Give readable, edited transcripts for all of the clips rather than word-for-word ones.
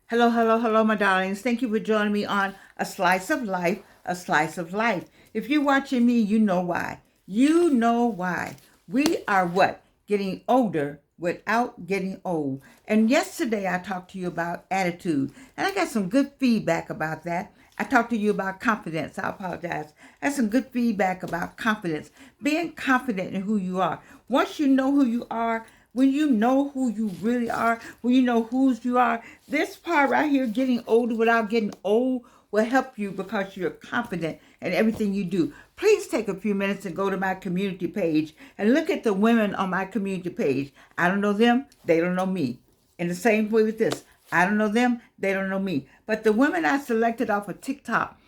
Hello, hello, hello, my darlings. Thank you for joining me on A Slice of Life, A Slice of Life. If you're watching me, you know why. You know why. We are what? Getting older without getting old. And yesterday I talked to you about attitude, and I got some good feedback about that. I talked to you about confidence. I apologize. I had some good feedback about confidence. Being confident in who you are. Once you know who you are, when you know who you really are, when you know whose you are, this part right here, getting older without getting old, will help you because you're confident in everything you do. Please take a few minutes and go to my community page and look at the women on my community page. I don't know them, they don't know me. In the same way with this, I don't know them, they don't know me. But the women I selected off of TikTok,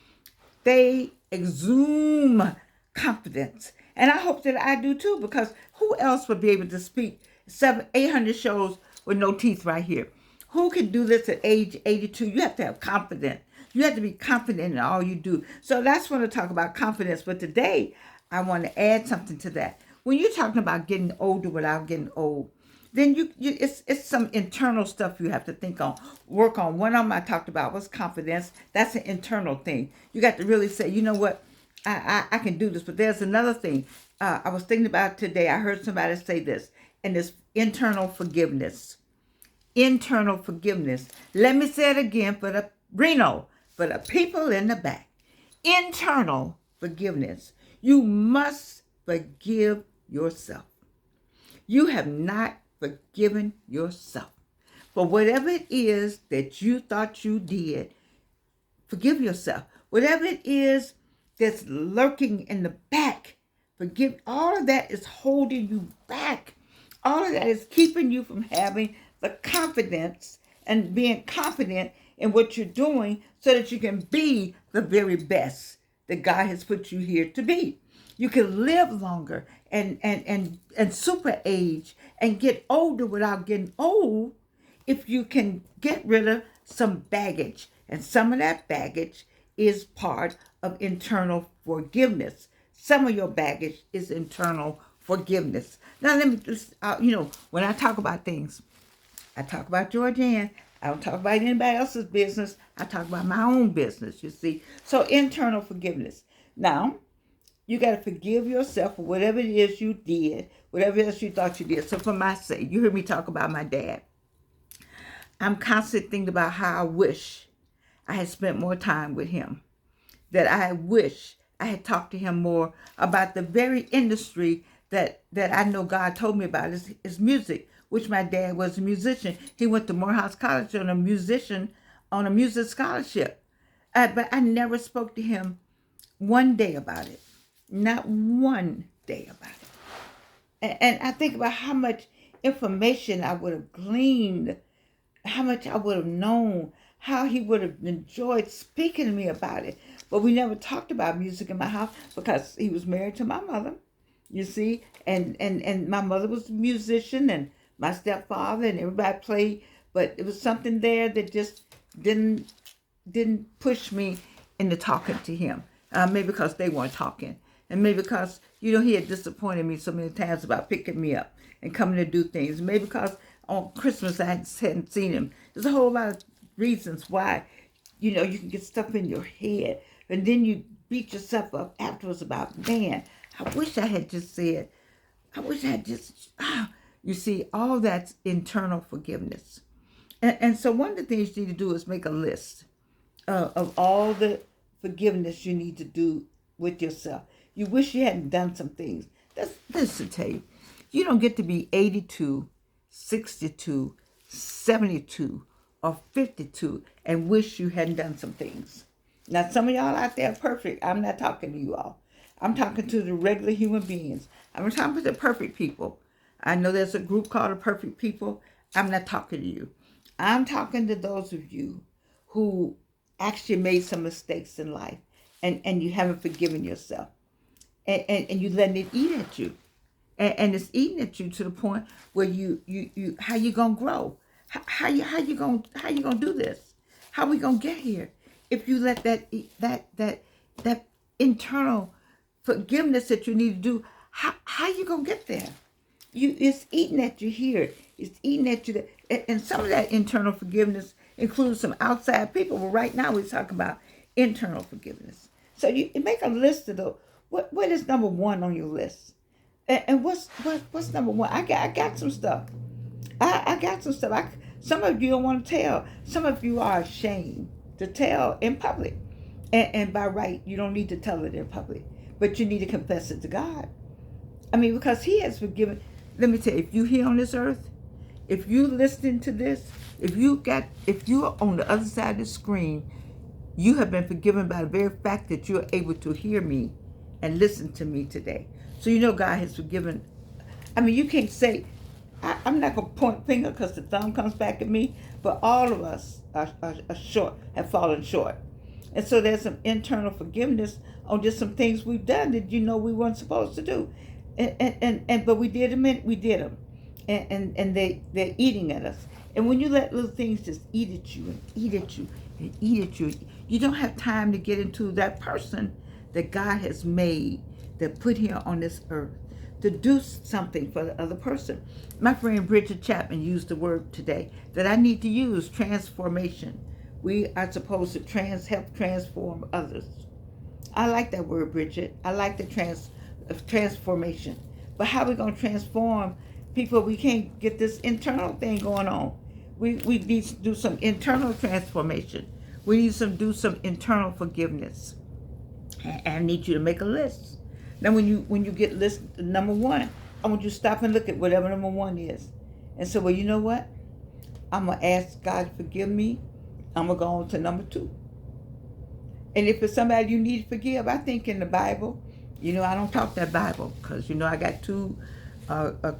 they exude confidence. And I hope that I do too, because who else would be able to speak 800 shows with no teeth right here? Who can do this at age 82? You have to have confidence. You have to be confident in all you do. So that's when I talk about confidence. But today, I want to add something to that. When you're talking about getting older without getting old, then it's some internal stuff you have to think on, work on. One of them I talked about was confidence. That's an internal thing. You got to really say, you know what, I can do this. But there's another thing I was thinking about today. I heard somebody say this, and it's internal forgiveness. Internal forgiveness. Let me say it again for the Reno, for the people in the back. Internal forgiveness. You must forgive yourself. You have not forgiven yourself for whatever it is that you thought you did. Forgive yourself. Whatever it is that's lurking in the back, forgive. All of that is holding you back. All of that is keeping you from having the confidence and being confident in what you're doing so that you can be the very best that God has put you here to be. You can live longer and super age and get older without getting old if you can get rid of some baggage. And some of that baggage is part of internal forgiveness. Some of your baggage is internal forgiveness. Now, let me just, when I talk about things, I talk about Georgianne. I don't talk about anybody else's business. I talk about my own business, you see. So, internal forgiveness. Now, you got to forgive yourself for whatever it is you did, whatever else you thought you did. So, for my sake, you heard me talk about my dad. I'm constantly thinking about how I wish I had spent more time with him, that I wish I had talked to him more about the very industry that I know God told me about is music, which my dad was a musician. He went to Morehouse College on a music scholarship. But I never spoke to him one day about it. Not one day about it. And I think about how much information I would have gleaned, how much I would have known, how he would have enjoyed speaking to me about it. But we never talked about music in my house because he was married to my mother, you see, and my mother was a musician and my stepfather and everybody played, but it was something there that just didn't push me into talking to him. Maybe because they weren't talking, and maybe because he had disappointed me so many times about picking me up and coming to do things. Maybe because on Christmas I hadn't seen him. There's a whole lot of reasons why you can get stuff in your head, and then you beat yourself up afterwards about, man, I wish I had just said, I wish I had just, you see, all that's internal forgiveness. And so one of the things you need to do is make a list of all the forgiveness you need to do with yourself. You wish you hadn't done some things. Listen, tell you, you don't get to be 82, 62, 72, or 52 and wish you hadn't done some things. Now, some of y'all out there are perfect. I'm not talking to you all. I'm talking to the regular human beings. I'm talking to the perfect people. I know there's a group called the perfect people. I'm not talking to you. I'm talking to those of you who actually made some mistakes in life and you haven't forgiven yourself. And you letting it eat at you. And it's eating at you to the point where you how you gonna grow? How you gonna do this? How we gonna get here if you let that internal forgiveness that you need to do? How you gonna get there? It's eating at you here. It's eating at you there. And some of that internal forgiveness include some outside people. But right now we're talking about internal forgiveness. So you make a list of those. What is number one on your list? And what's number one? I got some stuff. I got some stuff. Some of you don't want to tell. Some of you are ashamed to tell in public. And by right, you don't need to tell it in public. But you need to confess it to God. I mean, because He has forgiven. Let me tell you, if you here on this earth, if you listening to this, if you are on the other side of the screen, you have been forgiven by the very fact that you're able to hear me and listen to me today. So you know God has forgiven. I mean, you can't say, I'm not going to point finger because the thumb comes back at me, but all of us are short, have fallen short. And so there's some internal forgiveness on just some things we've done that you know we weren't supposed to do. But we did them, and they're eating at us. And when you let little things just eat at you and eat at you and eat at you, you don't have time to get into that person that God has made, that put here on this earth to do something for the other person. My friend Bridget Chapman used the word today that I need to use: transformation. We are supposed to help transform others. I like that word, Bridget. I like the transformation. But how are we going to transform people? We can't get this internal thing going on. We need to do some internal transformation. We need to do some internal forgiveness. And I need you to make a list. Now, when you get list number one, I want you to stop and look at whatever number one is, and say, well, you know what? I'm gonna ask God to forgive me. I'm gonna go on to number two. And if it's somebody you need to forgive, I think in the Bible, I don't talk that Bible because I got two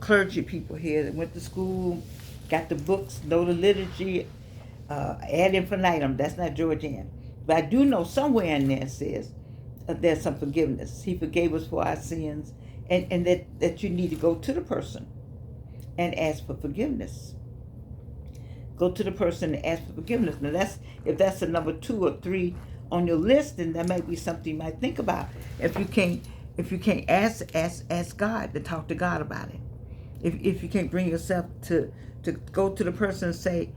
clergy people here that went to school, got the books, know the liturgy, ad infinitum. That's not Georgian, but I do know somewhere in there it says there's some forgiveness. He forgave us for our sins, and that you need to go to the person and ask for forgiveness. Go to the person and ask for forgiveness. Now if that's the number 2 or 3 on your list, then that might be something you might think about. If you can't ask God, to talk to God about it. If you can't bring yourself to go to the person and say,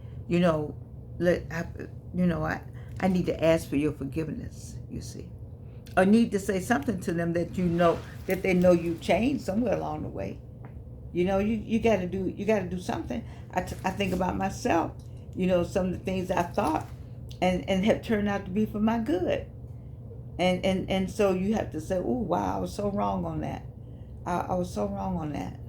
I need to ask for your forgiveness, you see. Or need to say something to them that that they know you changed somewhere along the way. You got to do something. I think about myself. Some of the things I thought and have turned out to be for my good. And so you have to say, oh wow, I was so wrong on that. I was so wrong on that.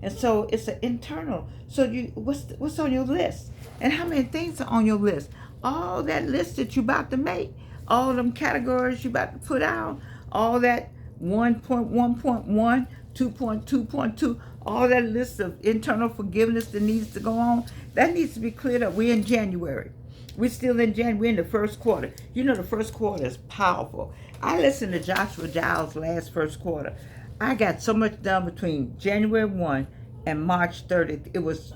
And so it's an internal. So what's on your list? And how many things are on your list? All that list that you're about to make, all them categories you're about to put out, all that 1.1.1, 2.2.2, all that list of internal forgiveness that needs to go on, that needs to be cleared up. We're in January. We're still in January. We're in the first quarter. The first quarter is powerful. I listened to Joshua Giles last first quarter. I got so much done between January 1 and March 30th. It was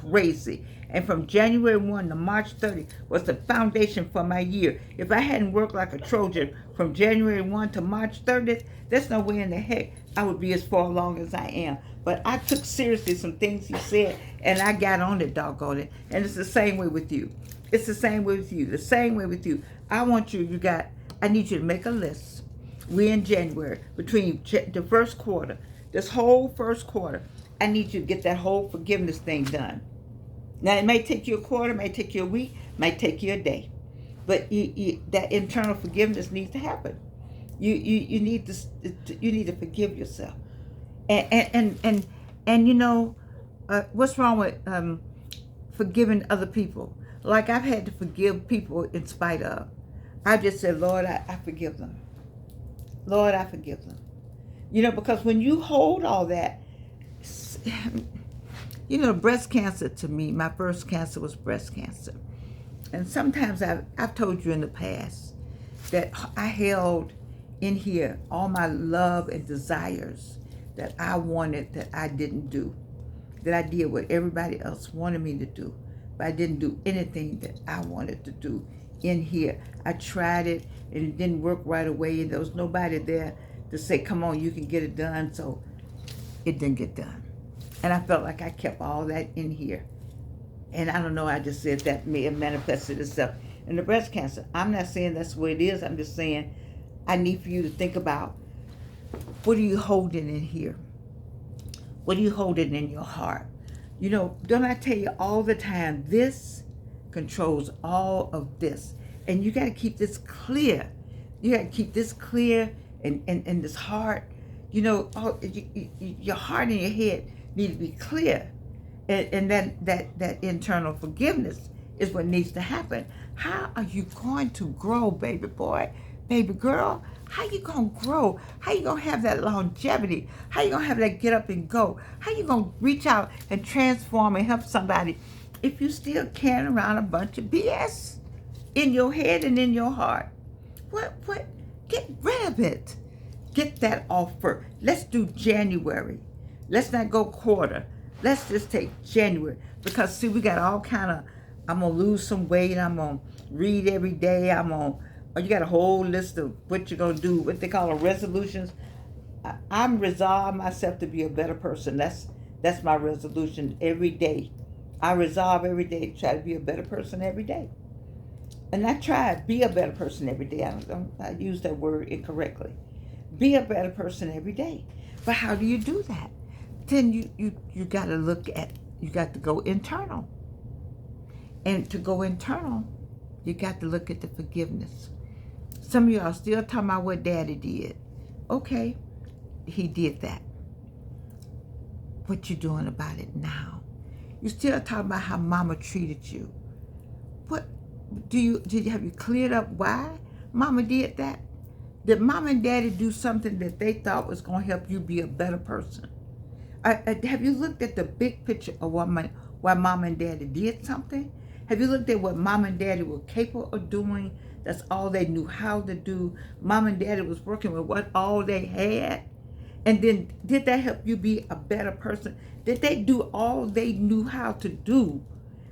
crazy. And from January 1 to March 30th was the foundation for my year. If I hadn't worked like a Trojan from January 1 to March 30th, there's no way in the heck I would be as far along as I am. But I took seriously some things he said, and I got on it, doggone it. And it's the same way with you. It's the same way with you. The same way with you. I need you to make a list. We're in January. Between the first quarter, this whole first quarter, I need you to get that whole forgiveness thing done. Now, it may take you a quarter, it may take you a week, it may take you a day. But that internal forgiveness needs to happen. You need to forgive yourself. And what's wrong with forgiving other people? Like, I've had to forgive people in spite of. I just said, Lord, I forgive them. Lord, I forgive them. Because when you hold all that, breast cancer, to me, my first cancer was breast cancer. And sometimes I've told you in the past that I held in here all my love and desires that I wanted that I didn't do. That I did what everybody else wanted me to do. But I didn't do anything that I wanted to do in here. I tried it and it didn't work right away. And there was nobody there to say, come on, you can get it done. So it didn't get done. And I felt like I kept all that in here. And I don't know, I just said that may have manifested itself in the breast cancer. I'm not saying that's what it is. I'm just saying I need for you to think about, what are you holding in here? What are you holding in your heart? You know, don't I tell you all the time, this controls all of this. And you got to keep this clear. You got to keep this clear, and this heart, you know, your heart and your head need to be clear. And then that internal forgiveness is what needs to happen. How are you going to grow, baby boy, baby girl? How you gonna grow? How you gonna have that longevity? How you gonna have that get up and go? How you gonna reach out and transform and help somebody if you still carrying around a bunch of BS in your head and in your heart? What? Get rid of it. Get that off first. Let's do January. Let's not go quarter. Let's just take January. Because see, we got all kind of, I'm gonna lose some weight, I'm gonna read every day, you got a whole list of what you're gonna do, what they call resolutions. I'm resolved myself to be a better person. That's my resolution every day. I resolve every day to try to be a better person every day. And I try to be a better person every day. I use that word incorrectly. Be a better person every day. But how do you do that? Then you got to you got to go internal. And to go internal, you got to look at the forgiveness. Some of y'all still talking about what daddy did. Okay, he did that. What you doing about it now? You still talking about how mama treated you. What have you cleared up why mama did that? Did mom and daddy do something that they thought was going to help you be a better person? Have you looked at the big picture of why mom and daddy did something? Have you looked at what mom and daddy were capable of doing? That's all they knew how to do. Mom and daddy was working with what all they had. And then did that help you be a better person? Did they do all they knew how to do?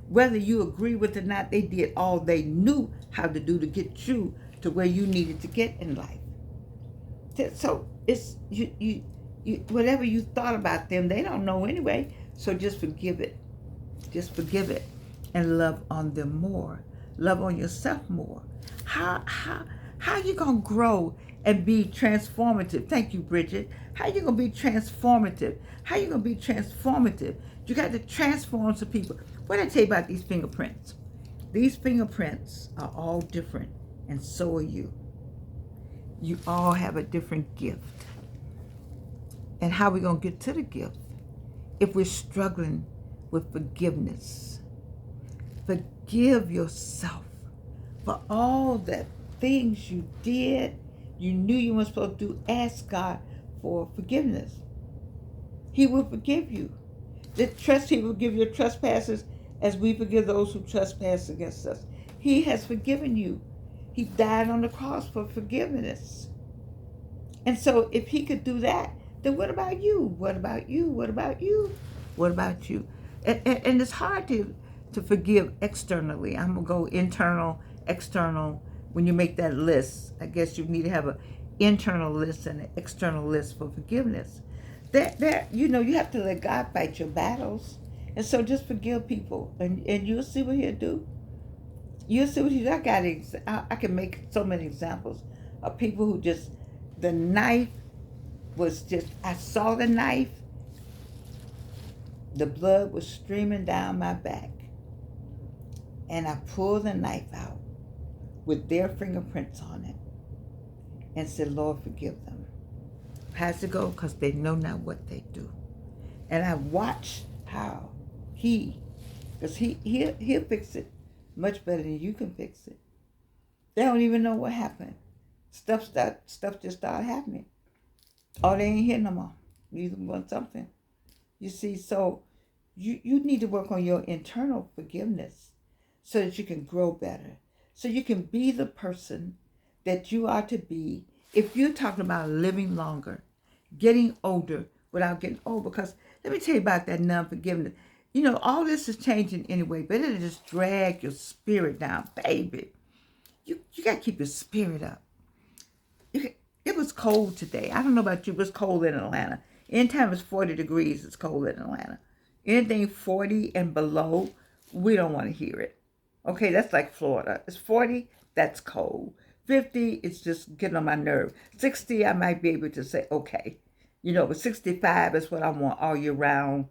Whether you agree with it or not, they did all they knew how to do to get you to where you needed to get in life. So it's you whatever you thought about them, they don't know anyway. So just forgive it. Just forgive it and love on them more. Love on yourself more. How you gonna grow and be transformative? Thank you, Bridget. How you gonna be transformative? How you gonna be transformative? You got to transform some people. What did I tell you about these fingerprints? These fingerprints are all different, and so are you. You all have a different gift. And how we gonna get to the gift if we're struggling with forgiveness? Forgive yourself for all the things you did, you knew you weren't supposed to do. Ask God for forgiveness. He will forgive you. He will give your trespasses as we forgive those who trespass against us. He has forgiven you. He died on the cross for forgiveness. And so if he could do that, then what about you? What about you? What about you? What about you? And it's hard to forgive externally. I'm going to go internal, external. When you make that list, I guess you need to have an internal list and an external list for forgiveness. You have to let God fight your battles. And so just forgive people, and you'll see what he'll do. You'll see what he'll do. I can make so many examples of people who just, the knife was just, I saw the knife, the blood was streaming down my back, and I pulled the knife out with their fingerprints on it and said, Lord, forgive them. How's it go? Because they know not what they do. And I watched how because he'll fix it much better than you can fix it. They don't even know what happened. Stuff just started happening. Oh, they ain't here no more. Neither want something. You see, so you need to work on your internal forgiveness so that you can grow better. So you can be the person that you are to be. If you're talking about living longer, getting older without getting old, because let me tell you about that non-forgiveness. You know, all this is changing anyway, but it'll just drag your spirit down, baby. You got to keep your spirit up. It was cold today. I don't know about you, but it's cold in Atlanta. Anytime it's 40 degrees, it's cold in Atlanta. Anything 40 and below, we don't want to hear it. Okay, that's like Florida. It's 40, that's cold. 50, it's just getting on my nerve. 60, I might be able to say, okay. But 65 is what I want all year round.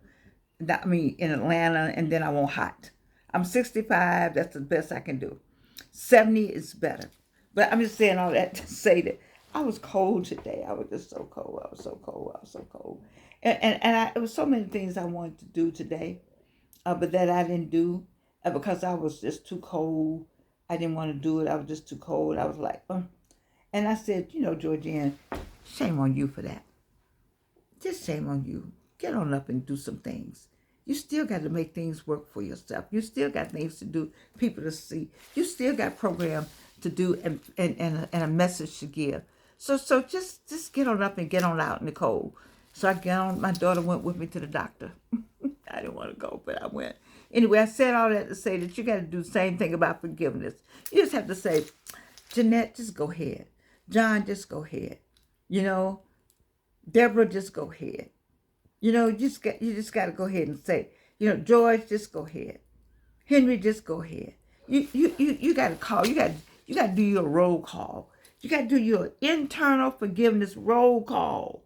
I mean, in Atlanta, and then I want hot. I'm 65, that's the best I can do. 70 is better. But I'm just saying all that to say that I was cold today. I was just so cold. I was so cold. I was so cold. And it was so many things I wanted to do today, but that I didn't do because I was just too cold. I didn't want to do it. I was just too cold. I was like, And I said, Georgianne, shame on you for that. Just shame on you. Get on up and do some things. You still got to make things work for yourself. You still got things to do, people to see. You still got program to do and a message to give. So just get on up and get on out in the cold. So I got on. My daughter went with me to the doctor. I didn't want to go, but I went. Anyway, I said all that to say that you got to do the same thing about forgiveness. You just have to say, Jeanette, just go ahead. John, just go ahead. Deborah, just go ahead. You just got to go ahead and say, George, just go ahead. Henry, just go ahead. You got to call. You got to do your roll call. You got to do your internal forgiveness roll call.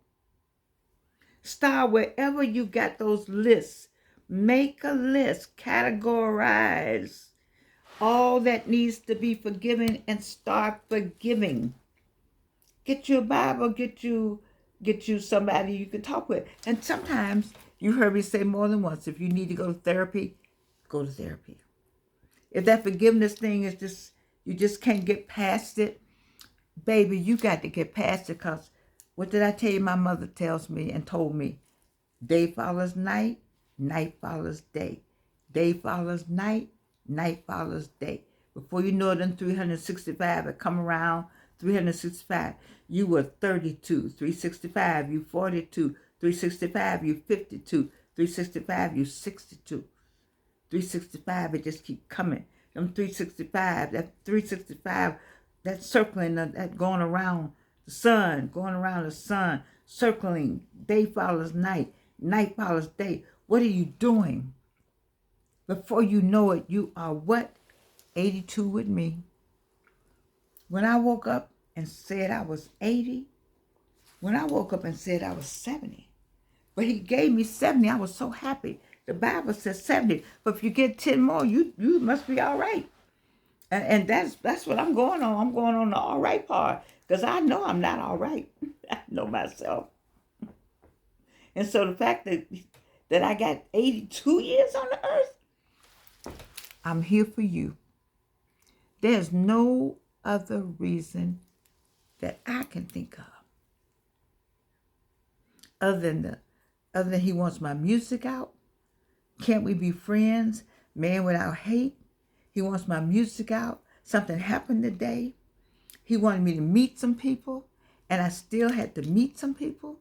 Start wherever you got those lists. Make a list. Categorize all that needs to be forgiven and start forgiving. Get you a Bible. Get you somebody you can talk with. And sometimes, you heard me say more than once, if you need to go to therapy, go to therapy. If that forgiveness thing is just, you just can't get past it, baby, you got to get past it, because what did I tell you my mother tells me and told me? Day follows night, night follows day. Day follows night, night follows day. Before you know it, then 365 had come around. 365, you were 32. 365, you 42. 365, you 52. 365, you 62. 365, it just keep coming. Them 365, that 365, that circling, that going around the sun, circling. Day follows night, night follows day. What are you doing? Before you know it, you are what? 82 with me. When I woke up and said I was 80, when I woke up and said I was 70, but he gave me 70, I was so happy. The Bible says 70, but if you get 10 more, you must be all right. And that's what I'm going on. I'm going on the all right part, because I know I'm not all right. I know myself. And so the fact that I got 82 years on the earth, I'm here for you. There's no other reason that I can think of other than he wants my music out. Can't we be friends? Man without hate. He wants my music out. Something happened today. He wanted me to meet some people, and I still had to meet some people,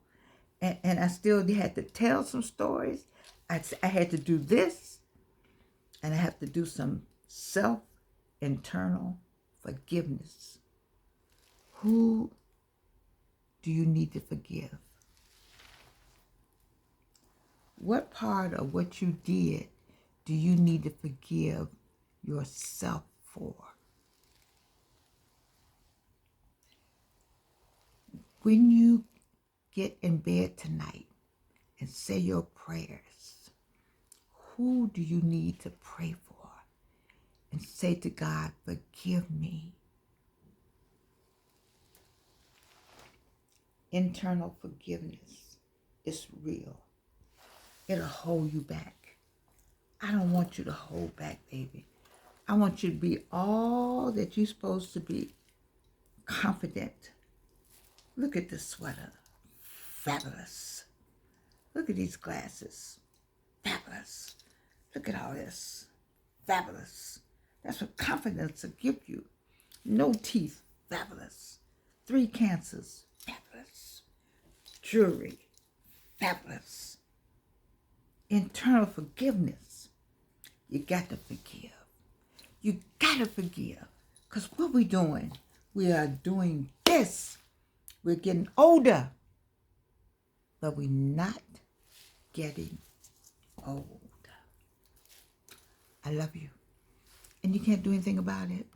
and I still had to tell some stories. I had to do this, and I have to do some internal forgiveness. Who do you need to forgive? What part of what you did do you need to forgive yourself for? When you get in bed tonight and say your prayers, who do you need to pray for? And say to God, forgive me. Internal forgiveness is real. It'll hold you back. I don't want you to hold back, baby. I want you to be all that you're supposed to be. Confident. Look at this sweater. Fabulous. Look at these glasses. Fabulous. Look at all this. Fabulous. That's what confidence will give you. No teeth. Fabulous. 3 cancers. Fabulous. Jewelry. Fabulous. Internal forgiveness. You got to forgive. You got to forgive. Because what we doing? We are doing this. We're getting older. But we're not getting old. I love you. And you can't do anything about it.